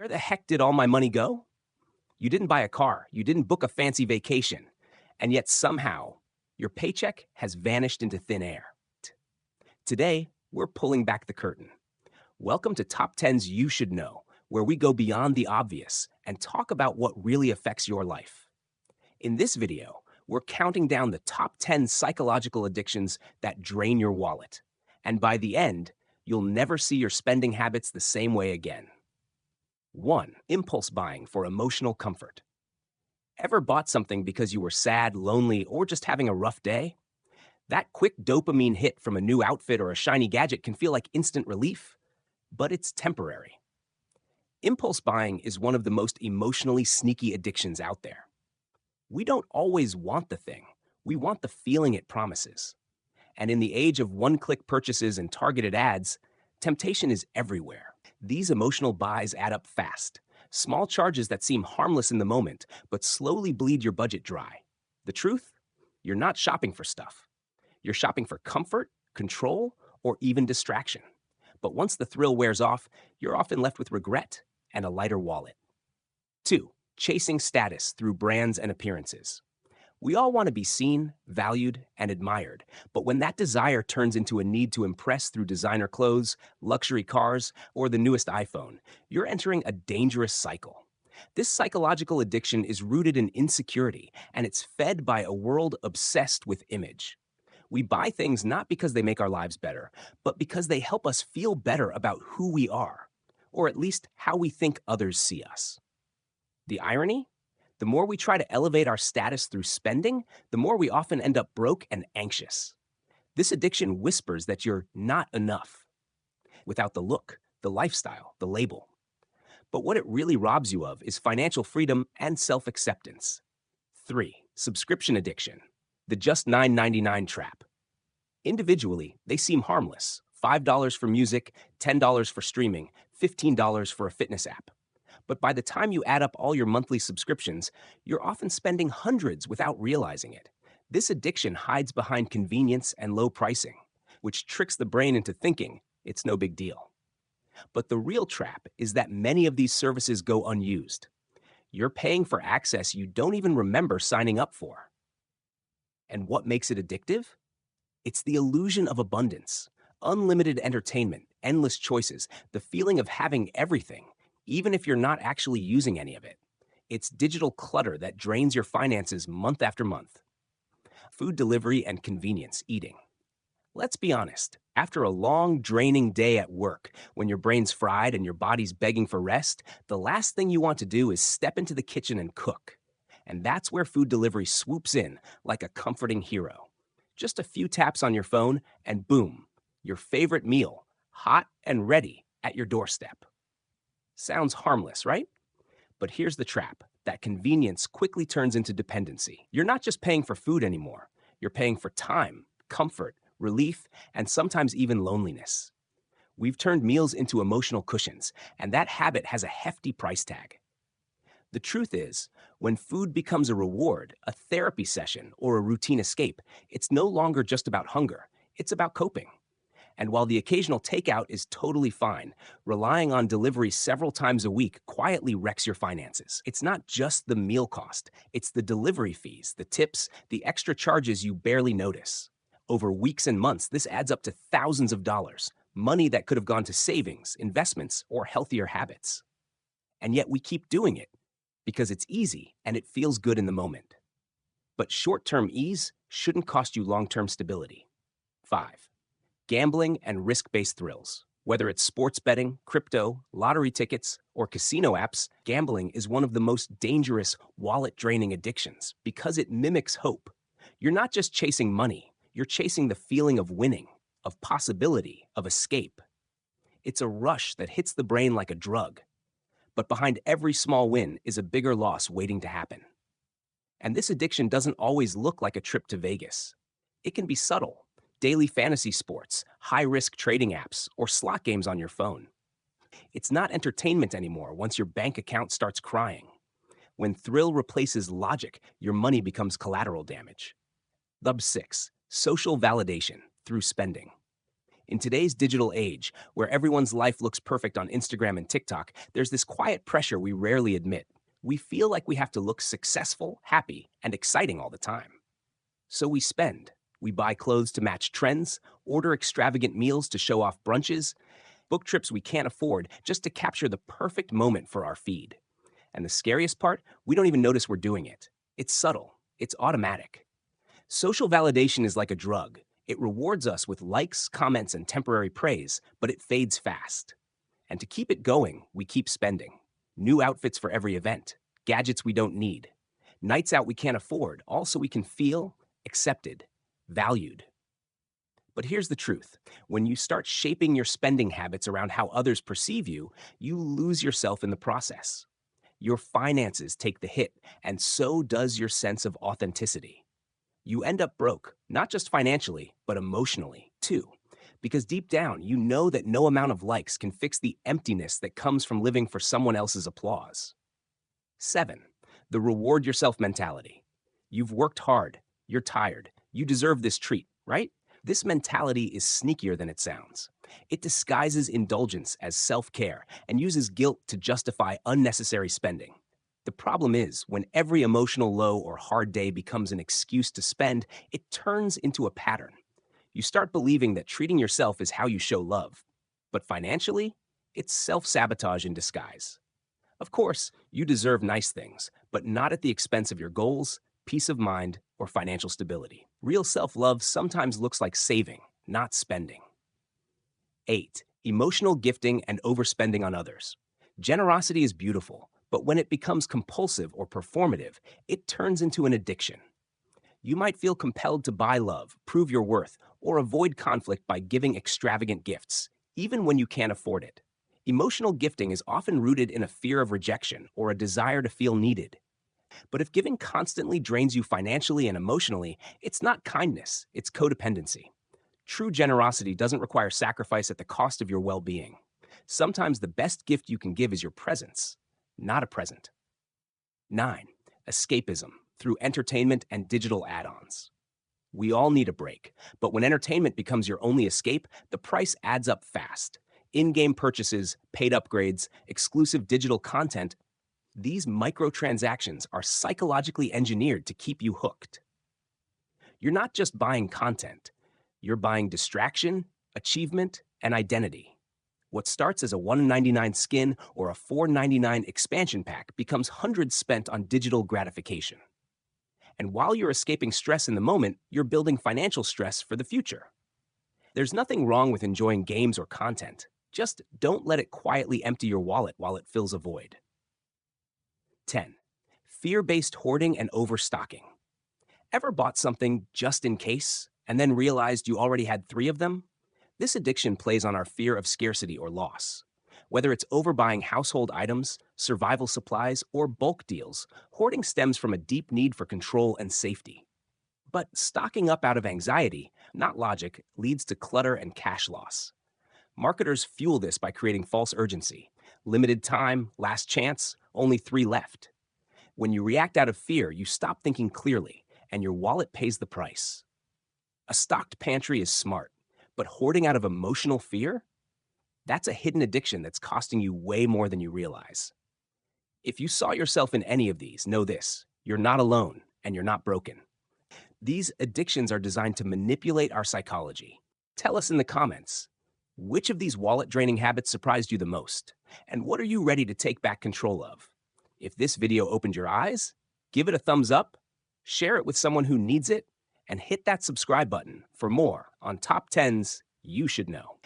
Where the heck did all my money go? You didn't buy a car, you didn't book a fancy vacation, and yet somehow your paycheck has vanished into thin air. Today, we're pulling back the curtain. Welcome to Top 10s You Should Know, where we go beyond the obvious and talk about what really affects your life. In this video, we're counting down the top 10 psychological addictions that drain your wallet. And by the end, you'll never see your spending habits the same way again. 1. Impulse buying for emotional comfort. Ever bought something because you were sad, lonely, or just having a rough day? That quick dopamine hit from a new outfit or a shiny gadget can feel like instant relief, but it's temporary. Impulse buying is one of the most emotionally sneaky addictions out there. We don't always want the thing, we want the feeling it promises. And in the age of one-click purchases and targeted ads, temptation is everywhere. These emotional buys add up fast. Small charges that seem harmless in the moment, but slowly bleed your budget dry. The truth? You're not shopping for stuff. You're shopping for comfort, control, or even distraction. But once the thrill wears off, you're often left with regret and a lighter wallet. 2. Chasing status through brands and appearances. We all want to be seen, valued, and admired, but when that desire turns into a need to impress through designer clothes, luxury cars, or the newest iPhone, you're entering a dangerous cycle. This psychological addiction is rooted in insecurity, and it's fed by a world obsessed with image. We buy things not because they make our lives better, but because they help us feel better about who we are, or at least how we think others see us. The irony? The more we try to elevate our status through spending, the more we often end up broke and anxious. This addiction whispers that you're not enough, without the look, the lifestyle, the label. But what it really robs you of is financial freedom and self-acceptance. 3. Subscription addiction. The just $9.99 trap. Individually, they seem harmless. $5 for music, $10 for streaming, $15 for a fitness app. But by the time you add up all your monthly subscriptions, you're often spending hundreds without realizing it. This addiction hides behind convenience and low pricing, which tricks the brain into thinking it's no big deal. But the real trap is that many of these services go unused. You're paying for access you don't even remember signing up for. And what makes it addictive? It's the illusion of abundance, unlimited entertainment, endless choices, the feeling of having everything, even if you're not actually using any of it. It's digital clutter that drains your finances month after month. Food delivery and convenience eating. Let's be honest, after a long, draining day at work, when your brain's fried and your body's begging for rest, the last thing you want to do is step into the kitchen and cook. And that's where food delivery swoops in like a comforting hero. Just a few taps on your phone and boom, your favorite meal, hot and ready at your doorstep. Sounds harmless, right? But here's the trap. That convenience quickly turns into dependency. You're not just paying for food anymore. You're paying for time, comfort, relief, and sometimes even loneliness. We've turned meals into emotional cushions, and that habit has a hefty price tag. The truth is, when food becomes a reward, a therapy session, or a routine escape, it's no longer just about hunger. It's about coping. And while the occasional takeout is totally fine, relying on delivery several times a week quietly wrecks your finances. It's not just the meal cost, it's the delivery fees, the tips, the extra charges you barely notice. Over weeks and months, this adds up to thousands of dollars, money that could have gone to savings, investments, or healthier habits. And yet we keep doing it because it's easy and it feels good in the moment. But short-term ease shouldn't cost you long-term stability. 5. Gambling and risk-based thrills. Whether it's sports betting, crypto, lottery tickets, or casino apps, gambling is one of the most dangerous, wallet-draining addictions because it mimics hope. You're not just chasing money, you're chasing the feeling of winning, of possibility, of escape. It's a rush that hits the brain like a drug. But behind every small win is a bigger loss waiting to happen. And this addiction doesn't always look like a trip to Vegas. It can be subtle. Daily fantasy sports, high-risk trading apps, or slot games on your phone. It's not entertainment anymore once your bank account starts crying. When thrill replaces logic, your money becomes collateral damage. 6. Social validation through spending. In today's digital age, where everyone's life looks perfect on Instagram and TikTok, there's this quiet pressure we rarely admit. We feel like we have to look successful, happy, and exciting all the time. So we spend. We buy clothes to match trends, order extravagant meals to show off brunches, book trips we can't afford just to capture the perfect moment for our feed. And the scariest part, we don't even notice we're doing it. It's subtle, it's automatic. Social validation is like a drug. It rewards us with likes, comments, and temporary praise, but it fades fast. And to keep it going, we keep spending. New outfits for every event, gadgets we don't need, nights out we can't afford, all so we can feel accepted, valued. But here's the truth. When you start shaping your spending habits around how others perceive you, you lose yourself in the process. Your finances take the hit, and so does your sense of authenticity. You end up broke, not just financially, but emotionally, too. Because deep down, you know that no amount of likes can fix the emptiness that comes from living for someone else's applause. 7. The reward yourself mentality. You've worked hard, you're tired, you deserve this treat, right? This mentality is sneakier than it sounds. It disguises indulgence as self-care and uses guilt to justify unnecessary spending. The problem is, when every emotional low or hard day becomes an excuse to spend, it turns into a pattern. You start believing that treating yourself is how you show love. But financially, it's self-sabotage in disguise. Of course, you deserve nice things, but not at the expense of your goals, peace of mind, or financial stability. Real self-love sometimes looks like saving, not spending. 8. Emotional gifting and overspending on others. Generosity is beautiful, but when it becomes compulsive or performative, it turns into an addiction. You might feel compelled to buy love, prove your worth, or avoid conflict by giving extravagant gifts, even when you can't afford it. Emotional gifting is often rooted in a fear of rejection or a desire to feel needed. But if giving constantly drains you financially and emotionally, it's not kindness, it's codependency. True generosity doesn't require sacrifice at the cost of your well-being. Sometimes the best gift you can give is your presence, not a present. 9. Escapism through entertainment and digital add-ons. We all need a break, but when entertainment becomes your only escape, the price adds up fast. In-game purchases, paid upgrades, exclusive digital content, these microtransactions are psychologically engineered to keep you hooked. You're not just buying content, you're buying distraction, achievement, and identity. What starts as a $1.99 skin or a $4.99 expansion pack becomes hundreds spent on digital gratification. And while you're escaping stress in the moment, you're building financial stress for the future. There's nothing wrong with enjoying games or content. Just don't let it quietly empty your wallet while it fills a void. 10. Fear-based hoarding and overstocking. Ever bought something just in case and then realized you already had 3 of them? This addiction plays on our fear of scarcity or loss. Whether it's overbuying household items, survival supplies, or bulk deals, hoarding stems from a deep need for control and safety. But stocking up out of anxiety, not logic, leads to clutter and cash loss. Marketers fuel this by creating false urgency. Limited time, last chance, only 3 left. When you react out of fear, you stop thinking clearly, and your wallet pays the price. A stocked pantry is smart, but hoarding out of emotional fear? That's a hidden addiction that's costing you way more than you realize. If you saw yourself in any of these, know this: you're not alone, and you're not broken. These addictions are designed to manipulate our psychology. Tell us in the comments, which of these wallet-draining habits surprised you the most? And what are you ready to take back control of? If this video opened your eyes, give it a thumbs up, share it with someone who needs it, and hit that subscribe button for more on Top 10s You Should Know.